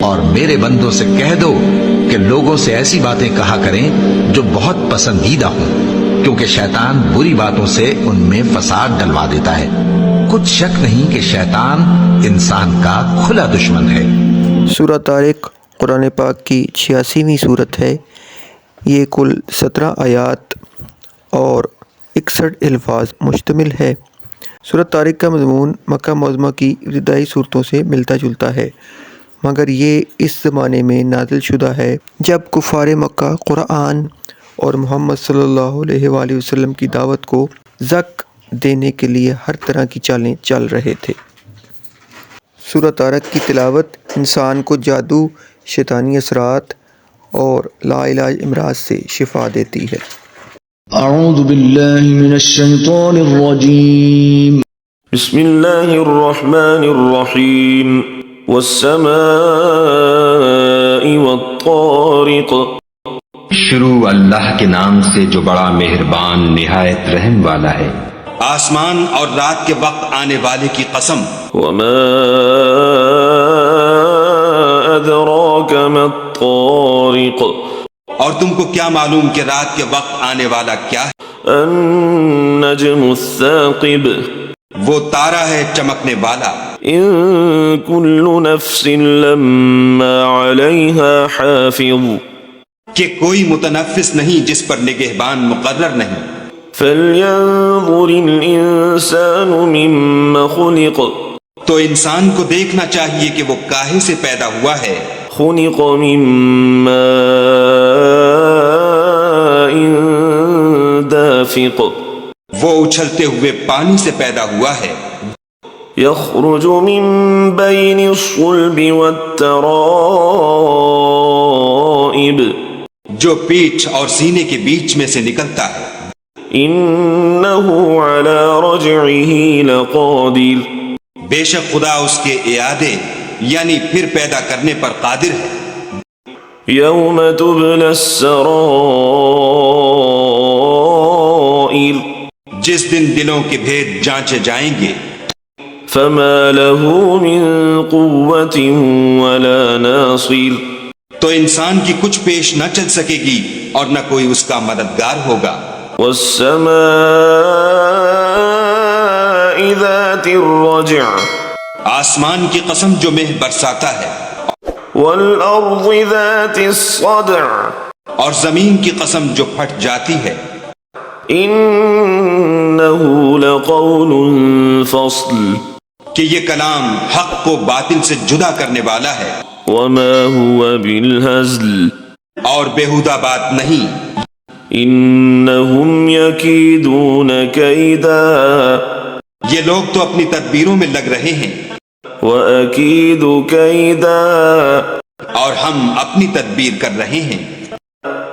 اور میرے بندوں سے کہہ دو کہ لوگوں سے ایسی باتیں کہا کریں جو بہت پسندیدہ ہوں، کیونکہ شیطان بری باتوں سے ان میں فساد ڈلوا دیتا ہے۔ کچھ شک نہیں کہ شیطان انسان کا کھلا دشمن ہے۔ سورہ طارق قرآن پاک کی 86ویں صورت ہے۔ یہ کل 17 آیات اور 61 الفاظ مشتمل ہے۔ سورہ طارق کا مضمون مکہ معظمہ کی ابتدائی صورتوں سے ملتا جلتا ہے، مگر یہ اس زمانے میں نازل شدہ ہے جب کفار مکہ قرآن اور محمد صلی اللہ علیہ وآلہ وسلم کی دعوت کو زک دینے کے لیے ہر طرح کی چالیں چل رہے تھے۔ سورہ طارق کی تلاوت انسان کو جادو، شیطانی اثرات اور لا علاج امراض سے شفا دیتی ہے۔ اعوذ باللہ من الشیطان الرجیم، بسم اللہ الرحمن الرحیم، والسماء والطارق۔ شروع اللہ کے نام سے جو بڑا مہربان نہایت رحم والا ہے۔ آسمان اور رات کے وقت آنے والے کی قسم۔ وما ادراک ما الطارق۔ اور تم کو کیا معلوم کہ رات کے وقت آنے والا کیا ہے؟ النجم الثاقب۔ وہ تارا ہے چمکنے والا۔ ان کل نفس لما علیہا حافظ۔ کہ کوئی متنفس نہیں جس پر نگہبان مقرر نہیں۔ فلینظر الانسان مما خلق۔ تو انسان کو دیکھنا چاہیے کہ وہ کاہے سے پیدا ہوا ہے۔ خلق من ماء دافق۔ وہ اچھلتے ہوئے پانی سے پیدا ہوا ہے۔ یخرج من بین الصلب والترائب۔ جو پیٹھ اور سینے کے بیچ میں سے نکلتا ہے۔ انہ علی رجعہ لقادر۔ بے شک خدا اس کے اعادے یعنی پھر پیدا کرنے پر قادر ہے۔ یوم تبلی السرائر۔ جس دن دلوں کے بھید جانچے جائیں گے۔ فما له من قوت ولا ناصر۔ تو انسان کی کچھ پیش نہ چل سکے گی اور نہ کوئی اس کا مددگار ہوگا۔ والسماء ذات الرجع۔ آسمان کی قسم جو مہ برساتا ہے۔ والارض ذات الصدع۔ اور زمین کی قسم جو پھٹ جاتی ہے۔ انہ لقول فصل۔ کہ یہ کلام حق کو باطل سے جدا کرنے والا ہے۔ وما هو بالهزل۔ اور بیہودہ بات نہیں۔ انہم یکیدون کیدا۔ یہ لوگ تو اپنی تدبیروں میں لگ رہے ہیں۔ وَأَكِيدُ كَيْدًا۔ اور ہم اپنی تدبیر کر رہے ہیں۔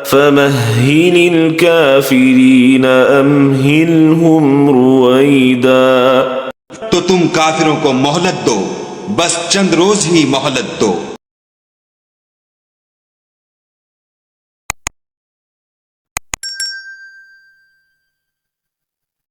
فَمَهِّلِ الْكَافِرِينَ أَمْهِلْهُمْ رُوَيْدًا۔ تو تم کافروں کو مہلت دو، بس چند روز ہی مہلت دو۔